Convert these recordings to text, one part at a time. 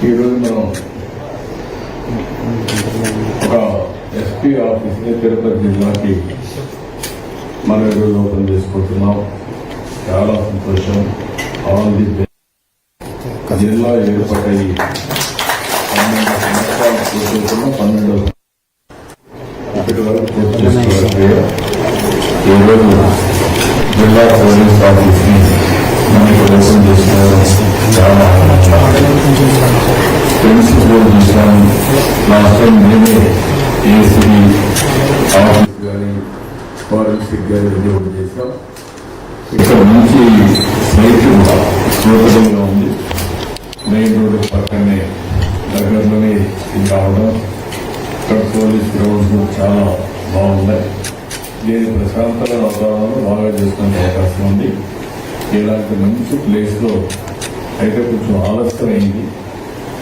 ఈరోజు మనం ఒక ఎస్పీ ఆఫీస్ని తిరుపతి జిల్లాకి మన ఈరోజు ఓపెన్ చేసుకుంటున్నాం. చాలా సంతోషం. All the best. జిల్లా ఏర్పడి 12 సంవత్సరాలు పూర్తవుతున్న 12 ఇప్పటి వరకు పూర్తి చేసుకోవాలి. ఈరోజు జిల్లా పోలీస్ ఆఫీస్ని మనకి ఓపెన్ చేసుకోవడం చాలా ఫ్రెండ్స్ కూడా చూసాము. లాస్ట్ టైం నేనే ఏసీ ఆఫీస్ కానీ ఫారెన్సిక్ కానీ రిజర్వ్ చేసాం. ఇక్కడ నుంచి సైట్ సూపరంగా ఉంది. మెయిన్ రోడ్డు పక్కనే దగ్గరలోనే ఇది రావడం, ఇక్కడ పోలీస్ గ్రౌండ్స్ చాలా బాగున్నాయి. దీని ప్రశాంతమైన వాతావరణంలో బాగా చేసుకునే అవకాశం ఉంది. ఇలాంటి మంచి ప్లేస్లో అయితే కొంచెం ఆలస్యమైంది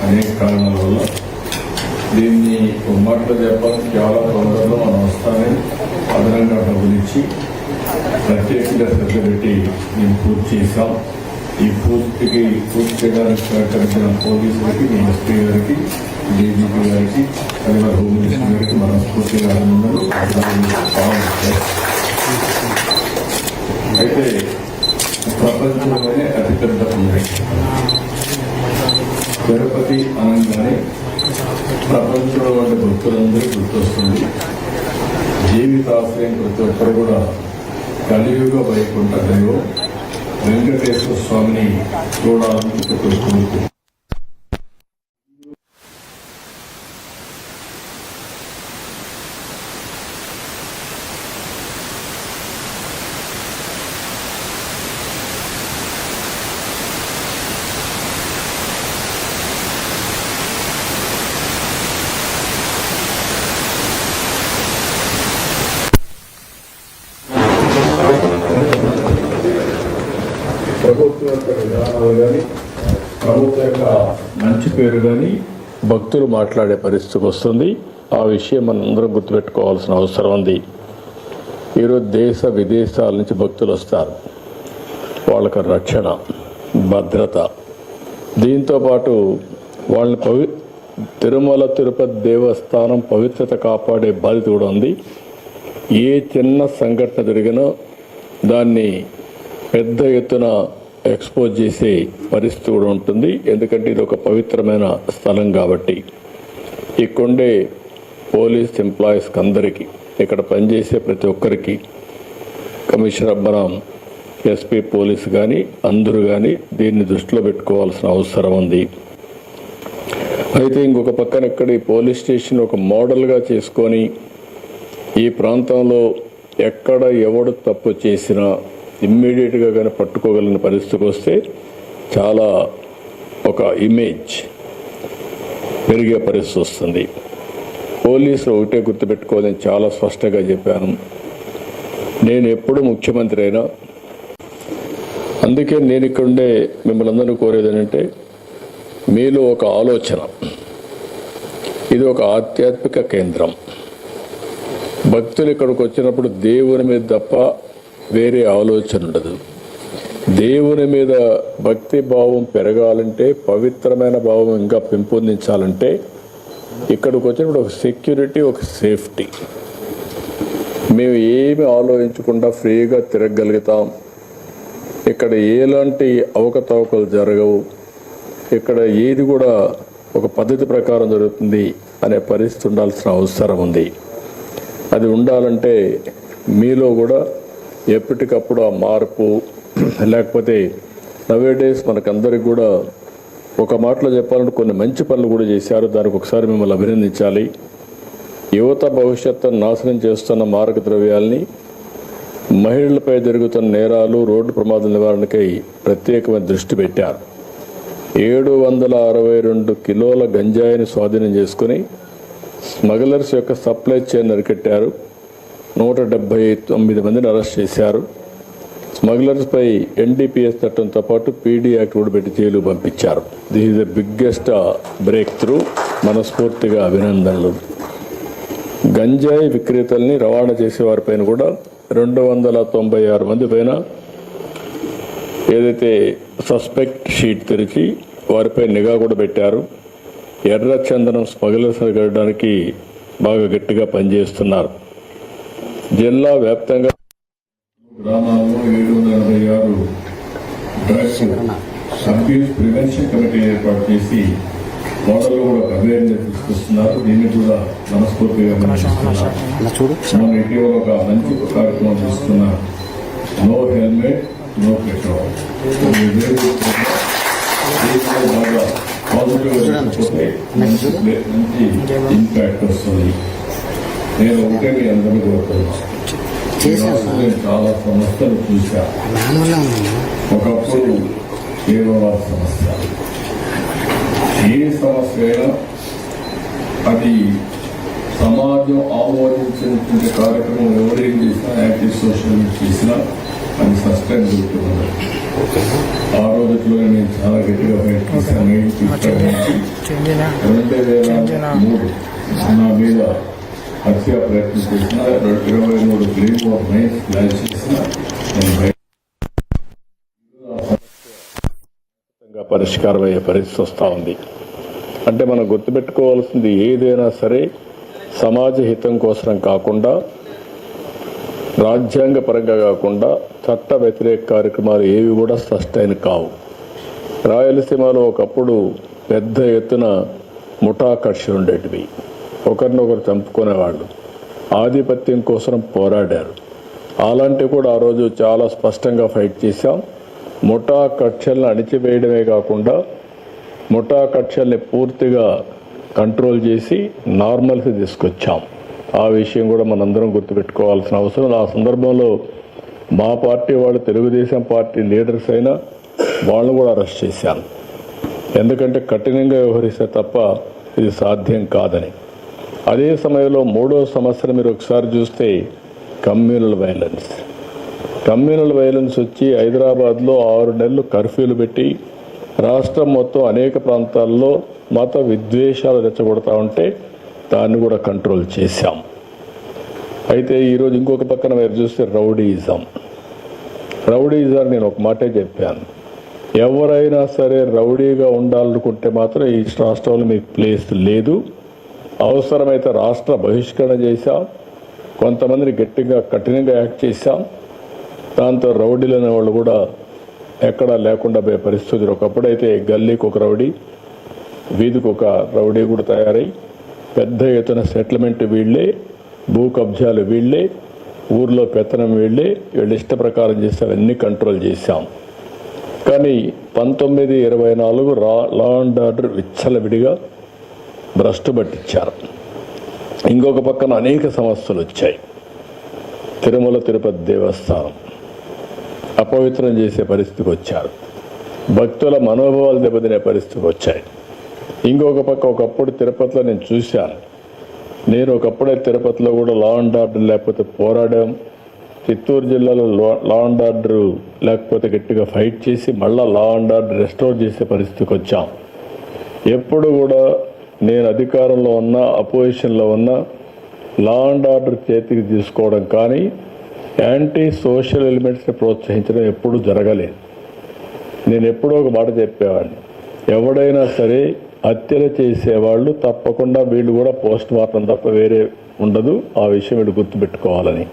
అనేక కారణాల వల్ల. దీన్ని ఒక మాటలో చెప్పాలని చాలా తొందరలో మనం వస్తానని అదనంగా డబ్బులు ఇచ్చి ప్రత్యేకంగా శ్రద్ధ పెట్టి మేము పూర్తి చేశాం. ఈ పూర్తి చేయడానికి సహకరించిన పోలీసులకి, మీ ఎస్పీ గారికి, డీజీపీ గారికి, అదే హోమ్ మినిస్టర్ గారికి మనస్ఫూర్తిగా అయితే ప్రపంచంలోనే అతిపెద్ద తిరుపతి అనగానే ప్రపంచంలో ఉండే భక్తులందరూ గుర్తొస్తుంది. జీవితాశ్రయం ప్రతి ఒక్కరు కూడా కలియుగ వైకుంఠ దైవం వెంకటేశ్వర స్వామిని చూడాలని కోరుకుంటున్నారు. ప్రభుత్వం యొక్క విధానాలు కానీ, ప్రభుత్వం యొక్క మంచి పేరు కానీ భక్తులు మాట్లాడే పరిస్థితికి వస్తుంది. ఆ విషయం మనందరం గుర్తుపెట్టుకోవాల్సిన అవసరం ఉంది. ఈరోజు దేశ విదేశాల నుంచి భక్తులు వస్తారు. వాళ్ళకి రక్షణ, భద్రత, దీంతోపాటు వాళ్ళని తిరుమల తిరుపతి దేవస్థానం పవిత్రత కాపాడే బాధ్యత కూడా ఉంది. ఏ చిన్న సంఘటన జరిగినా దాన్ని పెద్ద ఎత్తున ఎక్స్పోజ్ చేసే పరిస్థితి కూడా ఉంటుంది. ఎందుకంటే ఇది ఒక పవిత్రమైన స్థలం కాబట్టి. ఇక్కడే పోలీస్ ఎంప్లాయీస్కి అందరికీ, ఇక్కడ పనిచేసే ప్రతి ఒక్కరికి, కమిషనర్ మన ఎస్పీ పోలీసు కానీ అందరూ కానీ దీన్ని దృష్టిలో పెట్టుకోవాల్సిన అవసరం ఉంది. అయితే ఇంకొక పక్కన ఇక్కడ ఈ పోలీస్ స్టేషన్ ఒక మోడల్గా చేసుకొని ఈ ప్రాంతంలో ఎక్కడ ఎవడు తప్పు చేసినా ఇమ్మీడియట్గా కానీ పట్టుకోగలిగిన పరిస్థితికి వస్తే చాలా ఒక ఇమేజ్ పెరిగే పరిస్థితి వస్తుంది. పోలీసులు ఒకటే గుర్తుపెట్టుకోవాలని చాలా స్పష్టంగా చెప్పాను. నేను ఎప్పుడు ముఖ్యమంత్రి అయినా, అందుకే నేను ఇక్కడుండే మిమ్మల్ని అందరూ కోరేది ఏంటంటే, మీలో ఒక ఆలోచన, ఇది ఒక ఆధ్యాత్మిక కేంద్రం. భక్తులు ఇక్కడికి వచ్చినప్పుడు దేవుని మీద తప్ప వేరే ఆలోచన ఉండదు. దేవుని మీద భక్తి భావం పెరగాలంటే, పవిత్రమైన భావం ఇంకా పెంపొందించాలంటే ఇక్కడికి వచ్చినప్పుడు ఒక సెక్యూరిటీ, ఒక సేఫ్టీ. మేము ఏమి ఆలోచించకుండా ఫ్రీగా తిరగగలుగుతాం. ఇక్కడ ఎలాంటి అవకతవకలు జరగవు. ఇక్కడ ఏది కూడా ఒక పద్ధతి ప్రకారం జరుగుతుంది అనే పరిస్థితి ఉండాల్సిన అవసరం ఉంది. అది ఉండాలంటే మీలో కూడా ఎప్పటికప్పుడు ఆ మార్పు, లేకపోతే నవేడేస్ మనకందరికి కూడా ఒక మాటలో చెప్పాలంటే కొన్ని మంచి పనులు కూడా చేశారు. దానికి ఒకసారి మిమ్మల్ని అభినందించాలి. యువత భవిష్యత్తును నాశనం చేస్తున్న మారక ద్రవ్యాల్ని, మహిళలపై జరుగుతున్న నేరాలు, రోడ్డు ప్రమాదాల నివారణకై ప్రత్యేకమైన దృష్టి పెట్టారు. 762 కిలోల గంజాయిని స్వాధీనం చేసుకుని స్మగ్లర్స్ యొక్క సప్లై చైన్ అరికట్టారు. 179 మందిని అరెస్ట్ చేశారు. స్మగ్లర్స్పై ఎన్డీపీఎస్ చట్టంతో పాటు పీడీ యాక్ట్ కూడా పెట్టి జైలు పంపించారు. This is the biggest break through. మనస్ఫూర్తిగా అభినందనలు. గంజాయి విక్రేతల్ని రవాణా చేసేవారిపైన కూడా 296 మంది పైన ఏదైతే సస్పెక్ట్ షీట్ తెరిచి వారిపై నిఘా కూడా పెట్టారు. ఎర్ర చందనం స్మగ్లర్స్ అరికట్టడానికి బాగా గట్టిగా పనిచేస్తున్నారు. జిల్లా వ్యాప్తంగా గ్రామాల్లో 786 డ్రగ్స్ అబ్యూస్ ప్రివెన్షన్ కమిటీ ఏర్పాటు చేసి వాళ్ళలో కూడా అవేర్నెస్ తీసుకొస్తున్నారు. దీన్ని కూడా మనస్ఫూర్తిగా మనం ఇటీవల ఒక మంచి కార్యక్రమం తీసుకున్న నో హెల్మెట్ నో పెట్రోల్ బాగా పాజిటివ్ మంచి ఇంపాక్ట్ వస్తుంది. నేను ఒకటే మీ అందరూ కోరుతున్నాను. నేను చాలా సమస్యలు చూశాను. ఒకప్పుడు కేవలం సమస్య, ఏ సమస్య అయినా అది సమాజం ఆమోదించినటువంటి కార్యక్రమం ఎవరేం చేసినా, యాక్టివ్ సోషల్ చేసినా అది సస్టైన్ అవుతుంది. ఆ రోజుల్లో నేను చాలా గట్టిగా ప్రయత్నిస్తాను. 2003 నా మీద హత్య ప్రయత్నం చేసిన 23 క్లీన్ ఆఫ్ మైన్స్ ప్లాన్ చేసిన పరిష్కారం అయ్యే పరిస్థితి వస్తూ ఉంది. అంటే మనం గుర్తుపెట్టుకోవాల్సింది ఏదైనా సరే సమాజ హితం కోసం కాకుండా, రాజ్యాంగ పరంగా కాకుండా చట్ట వ్యతిరేక కార్యక్రమాలు ఏవి కూడా సస్టైన్ కావు. రాయలసీమలో ఒకప్పుడు పెద్ద ఎత్తున ముఠా కక్షలు ఉండేటివి. ఒకరినొకరు చంపుకునేవాళ్ళు, ఆధిపత్యం కోసం పోరాడారు. అలాంటివి కూడా ఆ రోజు చాలా స్పష్టంగా ఫైట్ చేశాం. ముఠా కక్షలను అణిచివేయడమే కాకుండా ముఠా కక్షల్ని పూర్తిగా కంట్రోల్ చేసి నార్మల్కి తీసుకొచ్చాం. ఆ విషయం కూడా మనందరం గుర్తుపెట్టుకోవాల్సిన అవసరం. ఆ సందర్భంలో మా పార్టీ వాళ్ళు, తెలుగుదేశం పార్టీ లీడర్స్ అయినా వాళ్ళను కూడా అరెస్ట్ చేశాను. ఎందుకంటే కఠినంగా వ్యవహరిస్తే తప్ప ఇది సాధ్యం కాదని. అదే సమయంలో మూడో సమస్యను మీరు ఒకసారి చూస్తే కమ్యూనల్ వైలెన్స్. కమ్యూనల్ వైలెన్స్ వచ్చి హైదరాబాద్లో 6 నెలలు కర్ఫ్యూలు పెట్టి రాష్ట్రం మొత్తం అనేక ప్రాంతాల్లో మత విద్వేషాలు రెచ్చగొడతా ఉంటే దాన్ని కూడా కంట్రోల్ చేశాం. అయితే ఈరోజు ఇంకొక పక్కన మీరు చూస్తే రౌడీయిజం నేను ఒక మాటే చెప్పాను. ఎవరైనా సరే రౌడీగా ఉండాలనుకుంటే మాత్రం ఈ రాష్ట్రంలో మీకు ప్లేస్ లేదు. అవసరమైతే రాష్ట్ర బహిష్కరణ చేశాం. కొంతమందిని గట్టిగా కఠినంగా యాక్ట్ చేశాం. దాంతో రౌడీలు అనేవాళ్ళు కూడా ఎక్కడా లేకుండా పోయే పరిస్థితులు. ఒకప్పుడైతే గల్లీకి ఒక రౌడీ, వీధికి ఒక రౌడీ కూడా తయారై పెద్ద ఎత్తున సెటిల్మెంట్ వీళ్ళే, భూ కబ్జాలు వీళ్ళే, ఊర్లో పెత్తనం వీళ్ళే, వీళ్ళు ఇష్ట ప్రకారం చేస్తే అవన్నీ కంట్రోల్ చేశాం. కానీ 1924 లా అండ్ ఆర్డర్ విచ్చలవిడిగా భ్రష్టు పట్టించారు. ఇంకొక పక్కన అనేక సమస్యలు వచ్చాయి. తిరుమల తిరుపతి దేవస్థానం అపవిత్రం చేసే పరిస్థితికి వచ్చారు. భక్తుల మనోభావాలు దెబ్బతినే పరిస్థితికి వచ్చాయి. ఇంకొక పక్క ఒకప్పుడు తిరుపతిలో నేను చూశాను. నేను ఒకప్పుడే తిరుపతిలో కూడా లా అండ్ ఆర్డర్ లేకపోతే పోరాడాం. చిత్తూరు జిల్లాలో లా అండ్ ఆర్డర్ లేకపోతే గట్టిగా ఫైట్ చేసి మళ్ళా లా అండ్ ఆర్డర్ రెస్టోర్ చేసే పరిస్థితికి వచ్చాం. ఎప్పుడు కూడా నేను అధికారంలో ఉన్నా, అపోజిషన్లో ఉన్నా లా అండ్ ఆర్డర్ చేతికి తీసుకోవడం కానీ యాంటీ సోషల్ ఎలిమెంట్స్ని ప్రోత్సహించడం ఎప్పుడూ జరగలేదు. నేను ఎప్పుడో ఒక మాట చెప్పేవాడిని, ఎవడైనా సరే హత్యలు చేసేవాళ్ళు తప్పకుండా వీళ్ళు కూడా పోస్ట్ మార్టం తప్ప వేరే ఉండదు. ఆ విషయం వీళ్ళు గుర్తుపెట్టుకోవాలని.